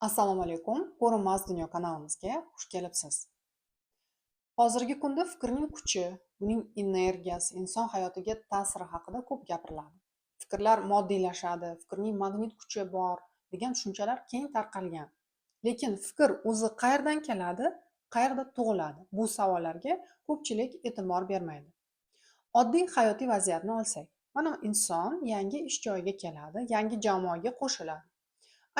Assalomu alaykum. Ko'rinmas dunyo kanalimizga xush kelibsiz. Hozirgi kunda fikrning kuchi, uning energiyasi, inson hayotiga ta'siri haqida ko'p gapiriladi. Fikrlar moddiylashadi, fikrning magnit kuchi bor degan tushunchalar keng tarqalgan. Lekin fikr o'zi qayerdan keladi, qayerda tug'iladi? Bu savollarga ko'pchilik e'tibor bermaydi. Oddiy hayotiy vaziyatni olsak, mana inson yangi ish joyiga keladi, yangi jamoaga qo'shiladi.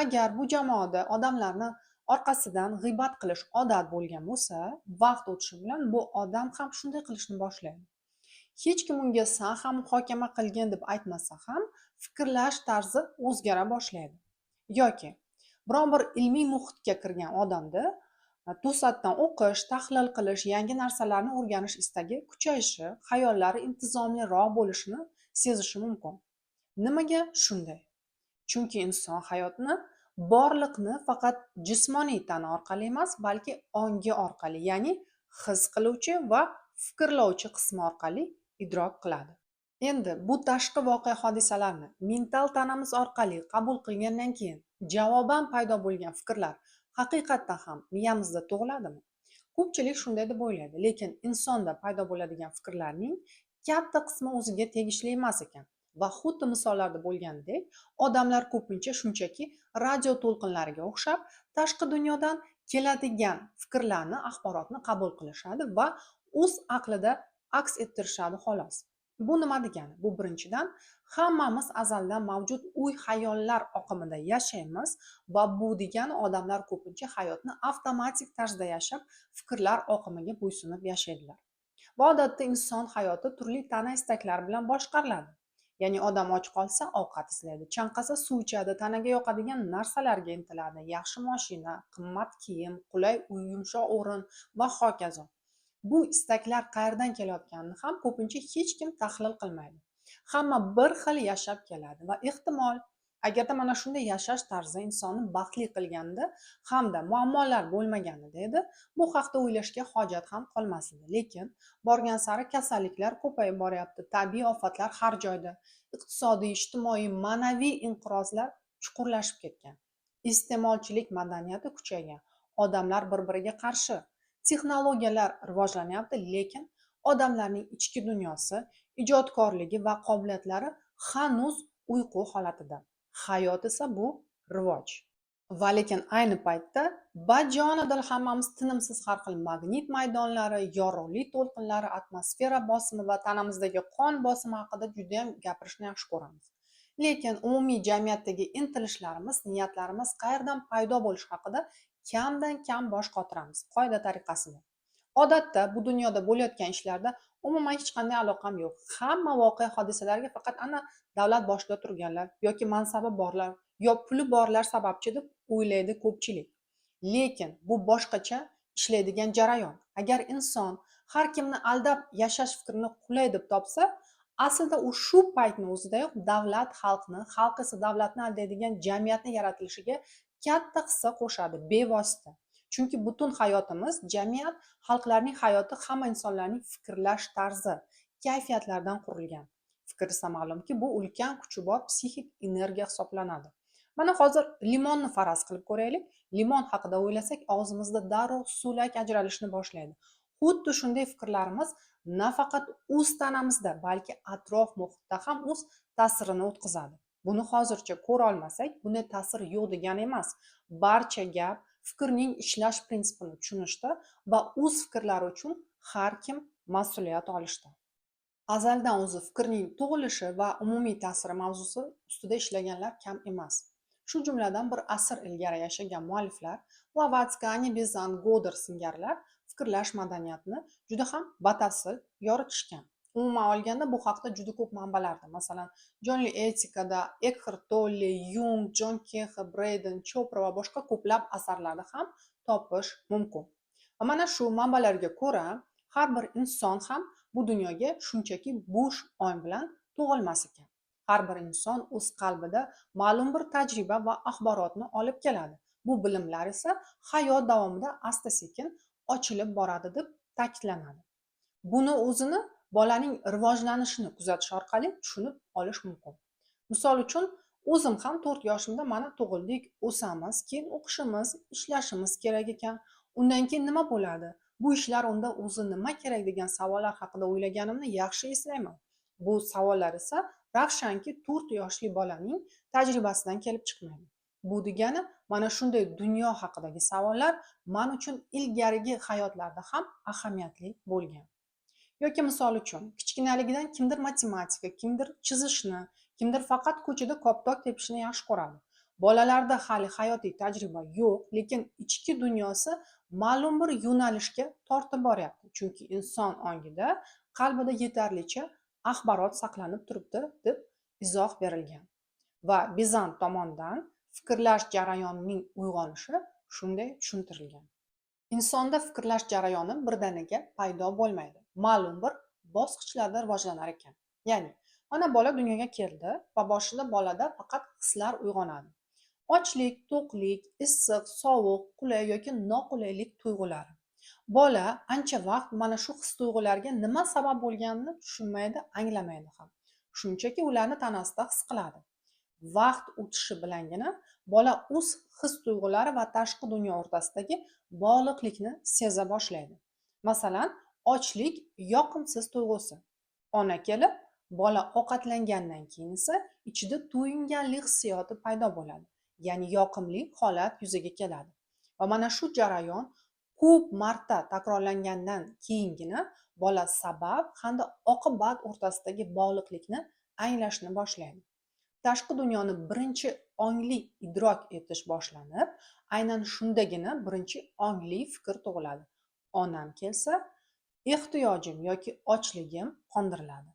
Agar bu jamoada odamlarni orqasidan g'iybat qilish odat bo'lgan bo'lsa, vaqt o'tishi bilan bu odam ham shunday qilishni boshlaydi. Hech kim unga "San ham muhokama qilgin" deb aytmasa ham, fikrlash tarzi o'zgara boshlaydi. Yoki biron bir ilmiy muhitga kirgan odamda to'satdan o'qish, tahlil qilish, yangi narsalarni o'rganish istagi kuchayishi, xayollari intizomliroq bo'lishini sezishi mumkin. Nimaga shunday? Chunki inson hayotni, borliqni faqat jismoniy tana orqali emas, balki ongi orqali, ya'ni his qiluvchi va fikrlovchi qismi orqali idrok qiladi. Endi bu tashqi voqea hodisalarni mental tanamiz orqali qabul qilgandan keyin javoban paydo bo'lgan fikrlar haqiqatdan ham miyamizda tug'iladimi? Ko'pchilik shunday deb o'ylaydi, lekin insonda paydo bo'ladigan fikrlarning katta qismi o'ziga tegishli emas ekan. Va xuddi misollarda bo'lganidek, odamlar ko'pincha shunchaki radio to'lqinlariga o'xshab, tashqi dunyodan keladigan fikrlarni, axborotni qabul qilishadi va o'z aqlida aks ettirishadi xolos. Bu nima degani? Bu birinchidan, hammamiz azaldan mavjud o'y-xayollar oqimida yashaymiz va bu degani odamlar ko'pincha hayotni avtomatik tarzda yashab, fikrlar oqimiga bo'ysunib yashaydilar. Va odatda inson hayoti turli tana istaklari bilan boshqariladi. Ya'ni odam och qolsa ovqat izlaydi, chanqasa suv ichadi, tanaga yoqadigan narsalarga intiladi, yaxshi mashina, qimmat kiyim, qulay uy, yumshoq o'rin va hokazo. Bu istaklar qayerdan kelayotganini ham ko'pincha hech kim tahlil qilmaydi. Hamma bir xil yashab keladi va ehtimol agarda mana shunday yashash tarzi insonni baxtli qilganida hamda muammolar bo'lmaganida edi, bu haqda o'ylashga hojat ham qolmas edi. Lekin borgan sari kasalliklar ko'payib boryapti, tabiiy ofatlar har joyda, iqtisodiy, ijtimoiy, ma'naviy inqirozlar chuqurlashib ketgan. Iste'molchilik madaniyati kuchaygan, odamlar bir-biriga qarshi. Texnologiyalar rivojlanyapti, lekin odamlarning ichki dunyosi, ijodkorligi va qobiliyatlari hanuz uyqu holatida. Hayot esa bu rivoj. Va lekin ayni paytda bajonidil hammamiz tinimsiz har xil magnit maydonlari, yorug'lik to'lqinlari, atmosfera bosimi va tanamizdagi qon bosimi haqida juda ham gapirishni yaxshi ko'ramiz. Lekin umumiy jamiyatdagi intilishlarimiz, niyatlarimiz qayerdan paydo bo'lishi haqida kamdan kam bosh qotiramiz, qoida tariqasida. Odatda bu dunyoda bo'layotgan ishlarda umuman hech qanday aloqam yo'q. Hamma voqea hodisalarga faqat ana davlat boshida turganlar yoki mansabi borlar yo puli borlar sababchi deb o'ylaydi ko'pchilik. Lekin bu boshqacha ishlaydigan jarayon. Agar inson har kimni aldab yashash fikrini qulay deb topsa, aslida u shu paytning o'zidayoq davlat xalqni, xalq esa davlatni aldaydigan jamiyatni yaratilishiga katta hissa qo'shadi bevosita. Chunki butun hayotimiz, jamiyat, xalqlarning hayoti hamma insonlarning fikrlash tarzi, kayfiyatlardan qurilgan. Fikr esa ma'lumki, bu ulkan kuchi bor psixik energiya hisoblanadi. Mana hozir limonni faraz qilib ko'raylik. Limon haqida o'ylasak, og'zimizda darrov suvlak ajralishni boshlaydi. Xuddi shunday fikrlarimiz nafaqat o'z tanamizda, balki atrof muhitda ham o'z ta'sirini o'tkazadi. Buni hozircha ko'ra olmasak, bunday ta'sir yo'q degani emas. Barcha gap fikrning ishlash prinsipini tushunishda va o'z fikrlari uchun har kim mas'uliyat olishda. Azaldan o'zi fikrning tug'ilishi va umumiy ta'siri mavzusi ustida ishlaganlar kam emas. Shu jumladan bir asr ilgari yashagan mualliflar Blavatsky, Bizan, Goder singarilar fikrlash madaniyatini juda ham batafsil yoritishgan. Umuman olganda bu haqda juda ko'p manbalarda, masalan, jonli etikada Eckhart Tolle, Jung, Jon Kehe, Braden, Chopra va boshqa ko'plab asarlarda ham topish mumkin. Va mana shu manbalarga ko'ra, har bir inson ham bu dunyoga shunchaki bo'sh ong bilan tug'ilmas ekan. Har bir inson o'z qalbida ma'lum bir tajriba va axborotni olib keladi. Bu bilimlar esa hayot davomida asta-sekin ochilib boradi deb ta'kidlanadi. Buni o'zini bolaning rivojlanishini kuzatish orqali tushunib olish mumkin. Misol uchun, O'zim ham 4 yoshimda mana tug'ildik, o'samiz, keyin o'qishimiz, ishlashimiz kerak ekan. Undan keyin nima bo'ladi? Bu ishlar unda o'zi nima kerak degan savollar haqida o'ylaganimni yaxshi eslayman. Bu savollar esa ravshanki 4 yoshli bolaning tajribasidan kelib chiqmaydi. Bu degani mana shunday dunyo haqidagi savollar men uchun ilgarigi hayotlarda ham ahamiyatli bo'lgan. Yoki misol uchun, kichkinaligidan kimdir matematika, kimdir chizishni, kimdir faqat ko'chada koptok tepishni yaxshi ko'radi. Bolalarda hali hayotiy tajriba yo'q, lekin ichki dunyosi ma'lum bir yo'nalishga tortib boryapti. Chunki inson ongida, qalbida yetarlicha axborot saqlanib turibdi deb izoh berilgan. Va Bizant tomonidan fikrlash jarayonining uyg'onishi shunday tushuntirilgan. Insonda fikrlash jarayoni birdaniga paydo bo'lmaydi. Ma'lum bir bosqichlarda rivojlanar ekan. Ya'ni, mana bola dunyoga keldi va boshida bolada faqat hislar uyg'onadi. Ochlik, to'qlik, issiq, sovuq, qulay yoki noqulaylik tuyg'ulari. Bola ancha vaqt mana shu his-tuyg'ularga nima sabab bo'lganini tushunmaydi, anglamaydi ham. Shunchaki ularni tanasida his qiladi. Vaqt o'tishi bilangina bola o'z his-tuyg'ulari va tashqi dunyo o'rtasidagi bog'liqlikni seza boshlaydi. Masalan, ochlik yoqimsiz tuyg'usi. Ona kelib, bola ovqatlangandan keyin esa ichida to'yinganlik hissiyoti paydo bo'ladi. Ya'ni yoqimli holat yuzaga keladi. Va mana shu jarayon ko'p marta takrorlangandan keyingina bola sabab hamda oqibat o'rtasidagi bog'liqlikni anglashni boshlaydi. Tashqi dunyoni birinchi ongli idrok etish boshlanib, aynan shundagina birinchi ongli fikr tug'iladi. Onam kelsa, ehtiyojim yoki ochligim qondiriladi.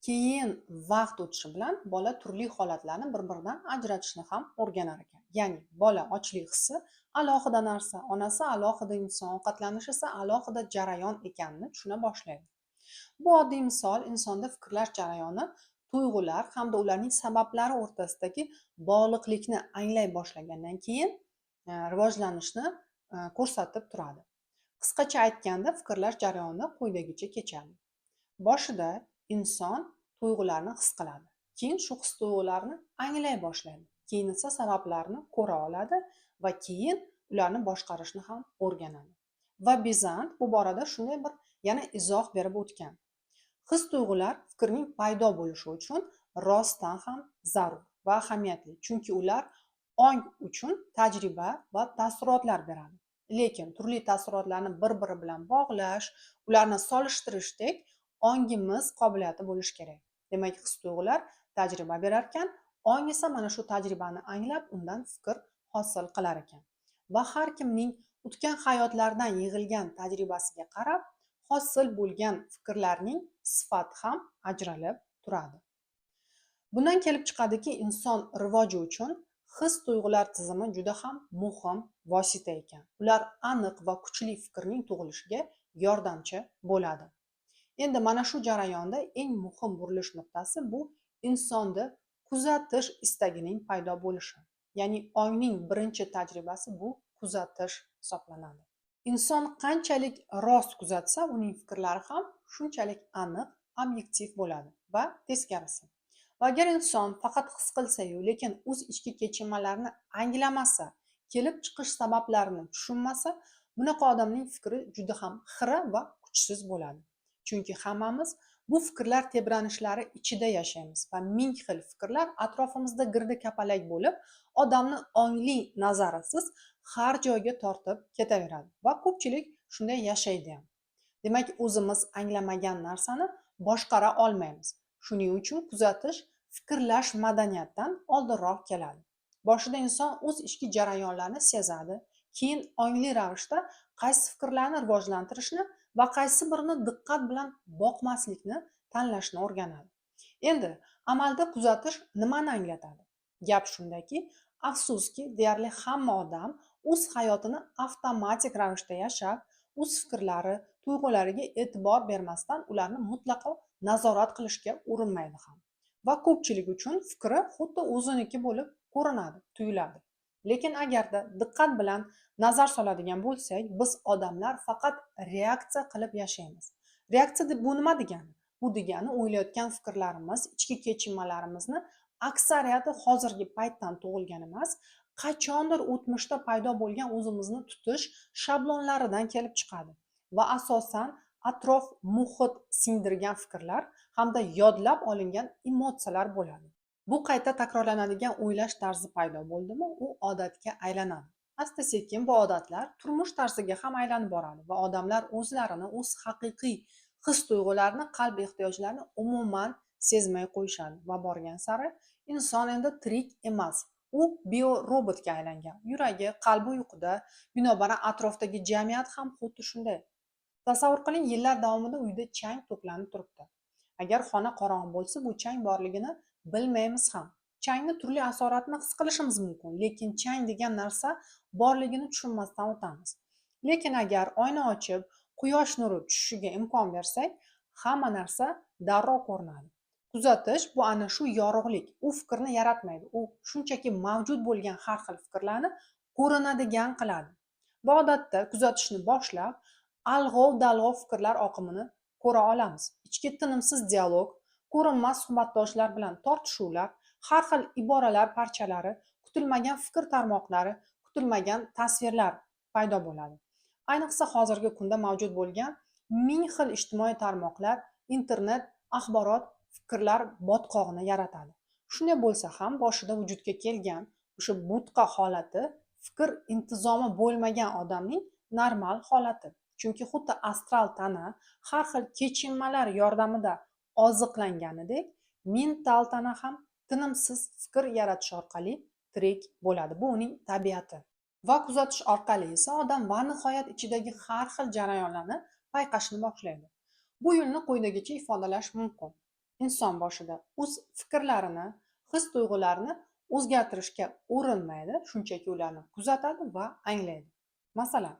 Keyin vaqt o'tishi bilan bola turli holatlarni bir-biridan ajratishni ham o'rganar ekan. Ya'ni bola ochlik hissi alohida narsa, onasi alohida inson, ovqatlanish esa alohida jarayon ekanini tushuna boshlaydi. Bu oddiy misol insonda fikrlash jarayoni, tuyg'ular hamda ularning sabablari o'rtasidagi bog'liqlikni anglay boshlagandan keyin rivojlanishni ko'rsatib turadi. Qisqacha aytganda, fikrlash jarayoni quyidagicha kechadi. Boshida inson tuyg'ularni his qiladi. Keyin shu his-tuyg'ularni anglay boshlaydi. Keyin esa sabablarini ko'ra oladi va keyin ularni boshqarishni ham o'rganadi. Va Bizant bu borada shunday bir yana izoh berib o'tgan. His-tuyg'ular fikrning paydo bo'lishi uchun rostdan ham zarur va ahamiyatli, chunki ular ong uchun tajriba va taassurotlar beradi. Lekin turli taassurotlarni bir-biri bilan bog'lash, ularni solishtirishdek ongimiz qobiliyati bo'lishi kerak. Demak, his-tuyg'ular tajriba berar ekan, ong esa mana shu tajribani anglab, undan fikr hosil qilar ekan. Va har kimning o'tgan hayotlardan yig'ilgan tajribasiga qarab, hosil bo'lgan fikrlarning sifati ham ajralib turadi. Bundan kelib chiqadiki, inson rivoji uchun his-tuyg'ular tizimi juda ham muhim vosita ekan. Ular aniq va kuchli fikrning tug'ilishiga yordamchi bo'ladi. Endi mana shu jarayonda eng muhim burilish nuqtasi bu insonda kuzatish istagining paydo bo'lishi. Ya'ni ongning birinchi tajribasi bu kuzatish hisoblanadi. Inson qanchalik rost kuzatsa, uning fikrlari ham shunchalik aniq, obyektiv bo'ladi va teskarisi. Va agar inson faqat his qilsa-yu, lekin o'z ichki kechinmalarini anglamasa, kelib chiqish sabablarini tushunmasa, bunaqa odamning fikri juda ham xira va kuchsiz bo'ladi. Chunki hammamiz bu fikrlar tebranishlari ichida yashaymiz va ming xil fikrlar atrofimizda girdi kapalak bo'lib, odamni ongli nazarisiz har joyga tortib ketaveradi va ko'pchilik shunday yashaydi ham. Demak, o'zimiz anglamagan narsani boshqara olmaymiz. Shuning uchun kuzatish fikrlash madaniyatdan oldinroq keladi. Boshida inson o'z ichki jarayonlarini sezadi, keyin ongli ravishda qaysi fikrlarni rivojlantirishni va qaysi birini diqqat bilan boqmaslikni tanlashni o'rganadi. Endi amalda kuzatish nimani anglatadi? Gap shundaki, afsuski, deyarli hamma odam o'z hayotini avtomatik ravishda yashab, o'z fikrlari, tuyg'ulariga e'tibor bermasdan ularni mutlaqo nazorat qilishga urinmaydi ham. Va ko'pchilik uchun fikri xuddi o'ziniki bo'lib ko'rinadi, tuyuladi. Lekin agarda diqqat bilan nazar soladigan bo'lsak, biz odamlar faqat reaksiya qilib yashaymiz. Reaksiya deb bu nima degani? Bu degani o'ylayotgan fikrlarimiz, ichki kechinmalarimizni aksariyati hozirgi paytdan tug'ilgan emas, qachondir o'tmishda paydo bo'lgan o'zimizni tutish shablonlaridan kelib chiqadi va asosan atrof muhit singdirgan fikrlar hamda yodlab olingan emotsiyalar bo'ladi. Bu qayta takrorlanadigan o'ylash tarzi paydo bo'ldimi, u odatga aylanadi. Asta sekin bu odatlar turmush tarziga ham aylanib boradi va odamlar o'zlarini, o'z haqiqiy his-tuyg'ularini, qalb ehtiyojlarini umuman sezmay qo'yishadi va borgan sari inson endi tirik emas, u biorobotga aylangan. Yuragi, qalbi uyquda, binobarin atrofdagi jamiyat ham xuddi shunday. Tasavvur qiling, yillar davomida uyda chang to'planib turibdi. Agar xona qorong'i bo'lsa, bu chang borligini bilmaymiz ham. Changni turli asoratini his qilishimiz mumkin, lekin chang degan narsa borligini tushunmasdan o'tamiz. Lekin agar oyna ochib, quyosh nuri tushishiga imkon bersak, hamma narsa darrov ko'rinadi. Kuzatish bu ana shu yorug'lik. U fikrni yaratmaydi. U shunchaki mavjud bo'lgan har xil fikrlarni ko'rinadigan qiladi. Va odatda kuzatishni boshlab, alg'ov-dalg'ov fikrlar oqimini ko'ra olamiz. Ichki tinimsiz dialog, ko'rinmas suhbatdoshlar bilan tortishuvlar, har xil iboralar parchalari, kutilmagan fikr tarmoqlari, kutilmagan tasvirlar paydo bo'ladi. Ayniqsa hozirgi kunda mavjud bo'lgan ming xil ijtimoiy tarmoqlar, internet, axborot fikrlar botqog'ini yaratadi. Shunday bo'lsa ham boshida vujudga kelgan o'sha bo'tqa holati fikr intizomi bo'lmagan odamning normal holati. Chunki xuddi astral tana har xil kechinmalar yordamida oziqlanganidek, mental tana ham tinimsiz fikr yaratish orqali tirik bo'ladi. Bu uning tabiati. Va kuzatish orqali esa odam va nihoyat ichidagi har xil jarayonlarni payqashni boshlaydi. Bu yo'lni quyidagicha ifodalash mumkin. Inson boshida o'z fikrlarini, his-tuyg'ularini o'zgartirishga urinmaydi, shunchaki ularni kuzatadi va anglaydi. Masalan,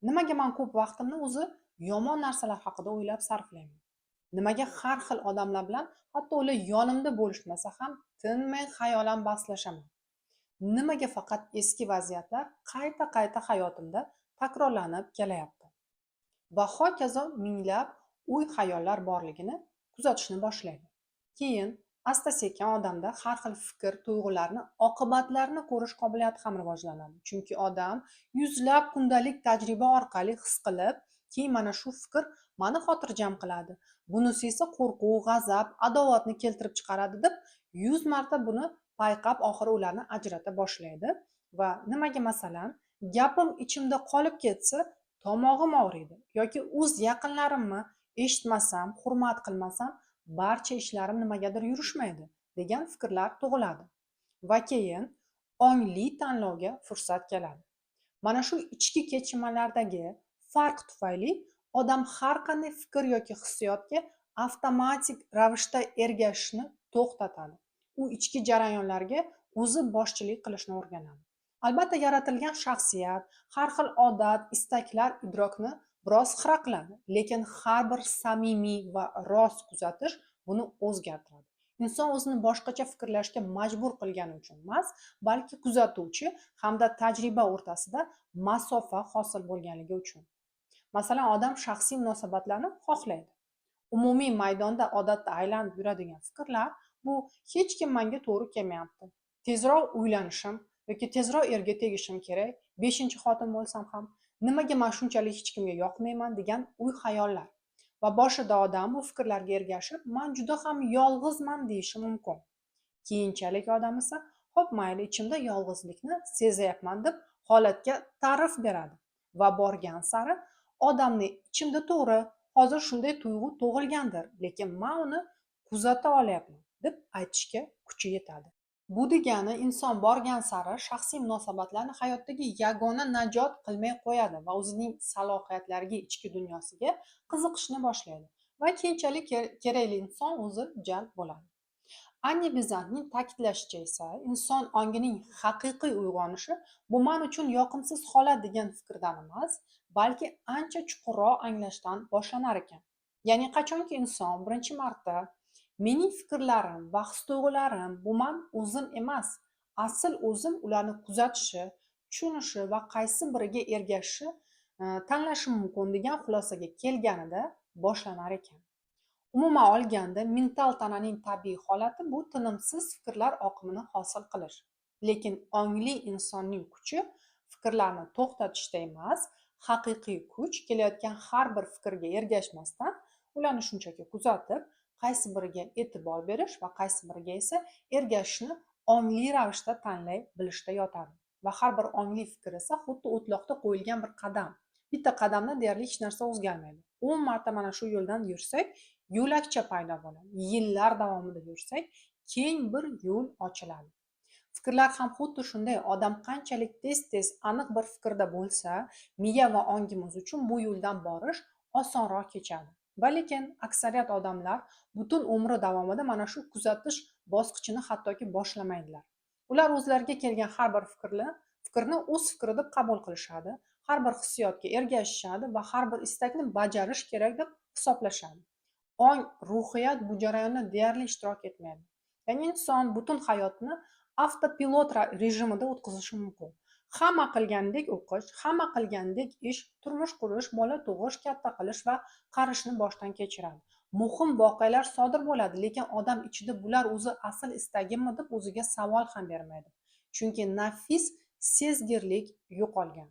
nimaga men ko'p vaqtimni o'zi yomon narsalar haqida o'ylab sarflayman? Nimaga har xil odamlar bilan, hatto ular yonimda bo'lishmasa ham, tinmay xayolan bahslashaman? Nimaga faqat eski vaziyatlar qayta-qayta hayotimda takrorlanib kelayapti? Va hokazo minglab o'y-xayollar borligini kuzatishni boshlaydi. Keyin asta-sekin odamda har xil fikr, tuyg'ularni, oqibatlarini ko'rish qobiliyati ham rivojlanadi. Chunki odam yuzlab kundalik tajriba orqali his qilib, keyin mana shu fikr mani xotirjam qiladi. Bunisi esa qo'rquv, g'azab, adovatni keltirib chiqaradi deb 100 marta buni payqab, oxiri ularni ajrata boshlaydi va nimaga masalan, gapim ichimda qolib ketsa, tomog'im og'riydi yoki o'z yaqinlarimni eshitmasam, hurmat qilmasam, barcha ishlarim nimagadir yurishmaydi degan fikrlar tug'iladi. Va keyin ongli tanlovga fursat keladi. Mana shu ichki kechinmalardagi farq tufayli odam har qanday fikr yoki hissiyotga avtomatik ravishda ergashishni to'xtatadi. U ichki jarayonlarga o'zi boshchilik qilishni o'rganadi. Albatta, yaratilgan shaxsiyat, har xil odat, istaklar idrokni biroz xira qiladi, lekin har bir samimiy va rost kuzatish buni o'zgartiradi. Inson o'zini boshqacha fikrlashga majbur qilgani uchun emas, balki kuzatuvchi hamda tajriba o'rtasida masofa hosil bo'lganligi uchun. Masalan, odam shaxsiy munosabatlarni xohlaydi. Umumiy maydonda odatda aylanib yuradigan fikrlar bu hech kim menga to'g'ri kelmayapti. Tezroq uylanishim yoki tezroq erga tegishim kerak, 5-xotin bo'lsam ham, nimaga men shunchalik hech kimga yoqmayman degan uy-xayollar. Va boshida odam bu fikrlarga ergashib, men juda ham yolg'izman deyishi mumkin. Keyinchalik odam esa, "Xo'p, mayli, ichimda yolg'izlikni sezayapman" deb holatga ta'rif beradi va borgan sari odamning ichimda to'g'ri, hozir shunday tuyg'u tug'ilgandir, lekin men uni kuzata olyapman deb aytishga kuchi yetadi. Bu degani inson borgan sari shaxsiy munosabatlarni hayotdagi yagona najot qilmay qo'yadi va o'zining salohiyatlariga, ichki dunyosiga qiziqishni boshlaydi va keyinchalik kerakli inson o'zi jalb bo'ladi. Anni Bezantning ta'kidlashicha esa, inson ongining haqiqiy uyg'onishi bu men uchun yoqimsiz holat degan fikrdan emas, balki ancha chuqurroq anglashdan boshlanar ekan. Ya'ni qachonki inson birinchi marta mening fikrlarim va his-tuyg'ularim bu men o'zim emas, asl o'zim ularni kuzatishi, tushunishi va qaysi biriga ergashishi tanlashi mumkin degan xulosaga kelganida boshlanar ekan. Umuman olganda, mental tananing tabiiy holati bu tinimsiz fikrlar oqimini hosil qilish. Lekin ongli insonning kuchi fikrlarni to'xtatishda emas, haqiqiy kuch kelayotgan har bir fikrga ergashmasdan, ularni shunchaki kuzatib, qaysi biriga e'tibor berish va qaysi biriga esa ergashishni ongli ravishda tanlay bilishda yotadi. Va har bir ongli fikr esa xuddi o'tloqda qo'yilgan bir qadam. Bitta qadamda deyarli hech narsa o'zgarmaydi. 10 marta mana shu yo'ldan yursak, yo'lakcha paydo bo'ladi. Yillar davomida yursak, keng bir yo'l ochiladi. Fikrlar ham xuddi shunday. Odam qanchalik tez-tez aniq bir fikrda bo'lsa, miya va ongimiz uchun bu yo'ldan borish osonroq kechadi. Va lekin aksariyat odamlar butun umri davomida mana shu kuzatish bosqichini hattoki boshlamaydilar. Ular o'zlariga kelgan har bir fikrni o'z fikri deb qabul qilishadi, har bir hissiyotga ergashishadi va har bir istakni bajarish kerak deb hisoblashadi. Ong ruhiyat bu jarayonda deyarli ishtirok etmaydi. Ya'ni inson butun hayotini avtopilot rejimida o'tkazishi mumkin. Hamma qilgandek o'qish, hamma qilgandek ish, turmush qurish, bola tug'ish, katta qilish va qarishni boshdan kechiradi. Muhim voqealar sodir bo'ladi, lekin odam ichida bular o'zi asl istagimmi deb o'ziga savol ham bermaydi. Chunki nafis sezgirlik yo'qolgan.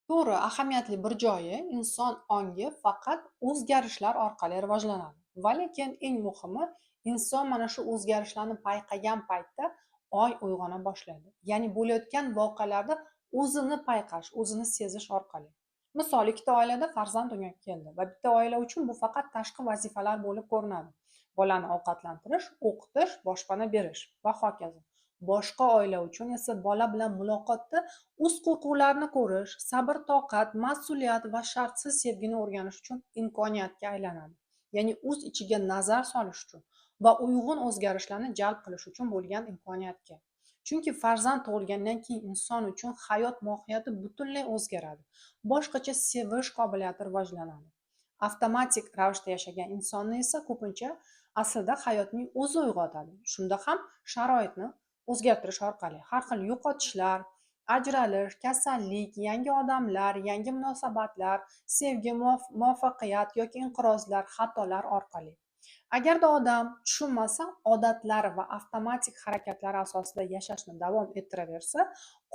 To'g'ri, ahamiyatli bir joyi, inson ongi faqat o'zgarishlar orqali rivojlanadi. Va lekin eng muhimi, inson mana shu o'zgarishlarni payqagan paytda ong uyg'ona boshlaydi. Ya'ni bo'layotgan voqealarda o'zini payqash, o'zini sezish orqali. Misol, ikkita oilada farzand dunyoga keldi va bitta oila uchun bu faqat tashqi vazifalar bo'lib ko'rinadi. Bolani ovqatlantirish, o'qitish, boshpana berish va hokazo. Boshqa oila uchun esa bola bilan muloqotda o'z qo'rquvlarini ko'rish, sabr, toqat, mas'uliyat va shartsiz sevgini o'rganish uchun imkoniyatga aylanadi. Ya'ni o'z ichiga nazar solish uchun va uyg'un o'zgarishlarni jalb qilish uchun bo'lgan imkoniyatga. Chunki farzand tug'ilgandan keyin inson uchun hayot mohiyati butunlay o'zgaradi. Boshqacha sevish qobiliyati rivojlanadi. Avtomatik ravishda yashagan insonni esa ko'pincha aslida hayotning o'zi uyg'otadi. Shunda ham sharoitni o'zgartirish orqali har xil yo'qotishlar, ajralish, kasallik, yangi odamlar, yangi munosabatlar, sevgi, muvaffaqiyat yoki inqirozlar, xatolar orqali. Agarda odam tushunmasa, odatlari va avtomatik harakatlar asosida yashashni davom ettiraversa,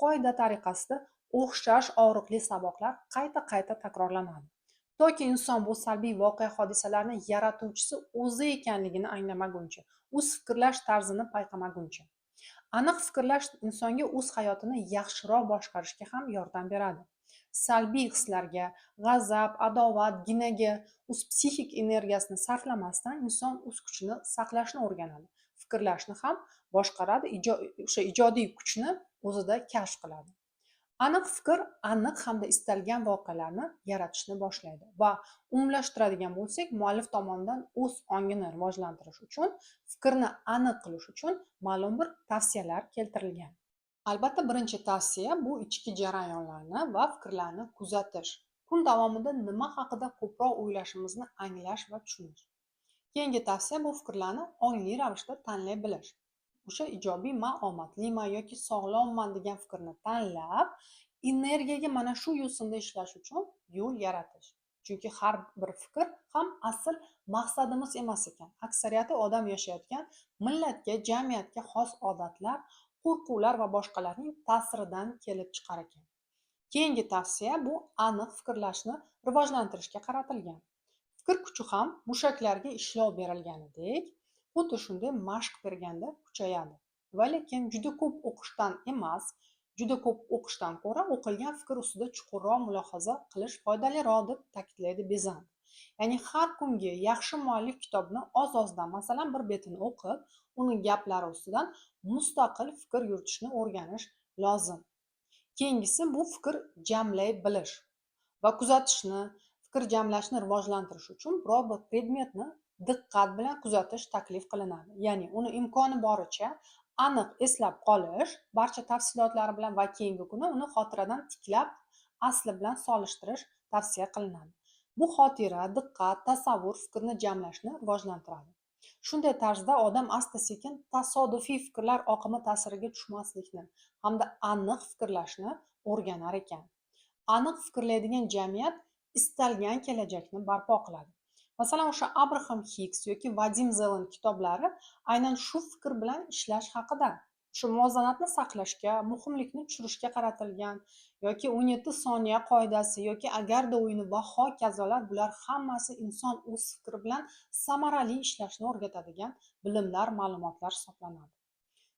qoida tariqasida o'xshash og'riqli saboqlar qayta-qayta takrorlanadi. Toki inson bu salbiy voqea hodisalarni yaratuvchisi o'zi ekanligini anglamaguncha, o'z fikrlash tarzini payqamaguncha. Aniq fikrlash insonga o'z hayotini yaxshiroq boshqarishga ham yordam beradi. Salbiy hislarga, g'azab, adovat, ginaga o'z psixik energiyasini sarflamasdan inson o'z kuchini saqlashni o'rganadi. Fikrlashni ham boshqaradi, o'sha ijodiy kuchni o'zida kashf qiladi. Aniq fikr aniq hamda istalgan voqealarni yaratishni boshlaydi va umumlashtiradigan bo'lsak, muallif tomonidan o'z ongini rivojlantirish uchun, fikrni aniq qilish uchun ma'lum bir tavsiyalar keltirilgan. Albatta, birinchi tavsiya bu ichki jarayonlarni va fikrlarni kuzatish. Kun davomida nima haqida ko'proq o'ylashimizni anglash va tushunish. Keyingi tavsiya bu fikrlarni ongli ravishda tanlay bilish. O'sha ijobiyman, omadliman yoki sog'lomman degan fikrni tanlab, energiyaga mana shu yo'sinda ishlash uchun yo'l yaratish. Chunki har bir fikr ham asl maqsadimiz emas ekan. Aksariyati odam yashayotgan millatga, jamiyatga xos odatlar, qo'rquvlar va boshqalarning ta'siridan kelib chiqar ekan. Keyingi tavsiya bu aniq fikrlashni rivojlantirishga qaratilgan. Fikr kuchi ham mushaklarga ishlov berilganidek, xuddi shunday mashq berganda kuchayadi. Va lekin juda ko'p o'qishdan emas, juda ko'p o'qishdan ko'ra o'qilgan fikr ustida chuqurroq mulohaza qilish foydaliroq deb ta'kidlaydi Bezant. Ya'ni har kungi yaxshi muallif kitobni oz-ozdan, masalan, bir betini o'qib, uning gaplari ustidan mustaqil fikr yuritishni o'rganish lozim. Keyingisi bu fikr jamlay bilish va kuzatishni, fikr jamlashni rivojlantirish uchun biror bir predmetni diqqat bilan kuzatish taklif qilinadi. Ya'ni uni imkoni boricha aniq eslab qolish, barcha tafsilotlari bilan va keyingi kuni uni xotiradan tiklab, asli bilan solishtirish tavsiya qilinadi. Bu xotira, diqqat, tasavvur fikrni jamlashni rivojlantiradi. Shunday tarzda odam asta-sekin tasodifiy fikrlar oqimi ta'siriga tushmaslikni hamda aniq fikrlashni o'rganar ekan. Aniq fikrlaydigan jamiyat istalgan kelajakni barpo qiladi. Masalan, o'sha Abraham Hicks yoki Vadim Zelen kitoblari aynan shu fikr bilan ishlash haqida. Shu muvozanatni saqlashga, muhimlikni tushirishga qaratilgan yoki 17 soniya qoidasi yoki agarda o'yini va hokazolar, bular hammasi inson o'z fikri bilan samarali ishlashni o'rgatadigan bilimlar, ma'lumotlar hisoblanadi.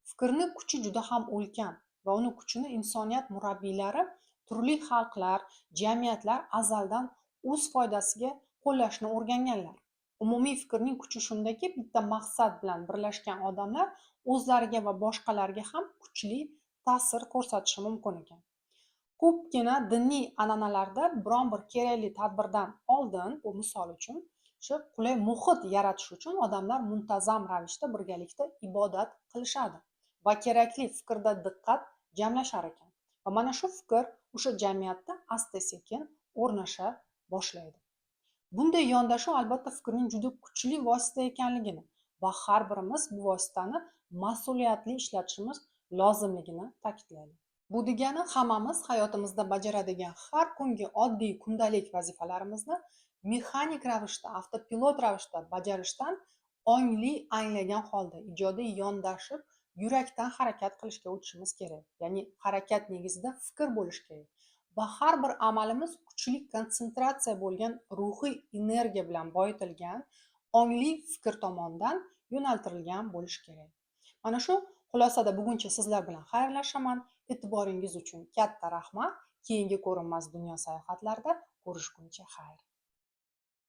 Fikrni kuchi juda ham ulkan va uni kuchini insoniyat murabbiylari, turli xalqlar, jamiyatlar azaldan o'z foydasiga qo'llashni o'rganganlar. Umumiy fikrning kuchi shundaki, bitta maqsad bilan birlashgan odamlar o'zlariga va boshqalarga ham kuchli ta'sir ko'rsatishi mumkin ekan. Ko'pgina diniy an'analarda biron bir kerakli tadbirdan oldin, bu misol uchun, shu qulay muhit yaratish uchun odamlar muntazam ravishda birgalikda ibodat qilishadi va kerakli fikrda diqqat jamlashar ekan. Va mana shu fikr o'sha jamiyatda asta-sekin o'rnasha boshlaydi. Bunday yondashuv albatta fikrning juda kuchli vosita ekanligini va har birimiz bu vositani mas'uliyatli ishlatishimiz lozimligini ta'kidlaydi. Bu degani hammamiz hayotimizda bajaradigan har kungi oddiy kundalik vazifalarimizni mexanik ravishda, avtopilot ravishda bajarishdan ongli anglagan holda ijodiy yondashib, yurakdan harakat qilishga o'tishimiz kerak. Ya'ni harakat negizida fikr bo'lishi kerak. Va har bir amalimiz kuchli konsentratsiya bo'lgan ruhiy energiya bilan boyitilgan ongli fikr tomonidan yo'naltirilgan bo'lishi kerak. Mana shu xulosada buguncha sizlar bilan xayrlashaman. E'tiboringiz uchun katta rahmat. Keyingi ko'rinmas dunyo sayohatlarida ko'rishguncha xayr.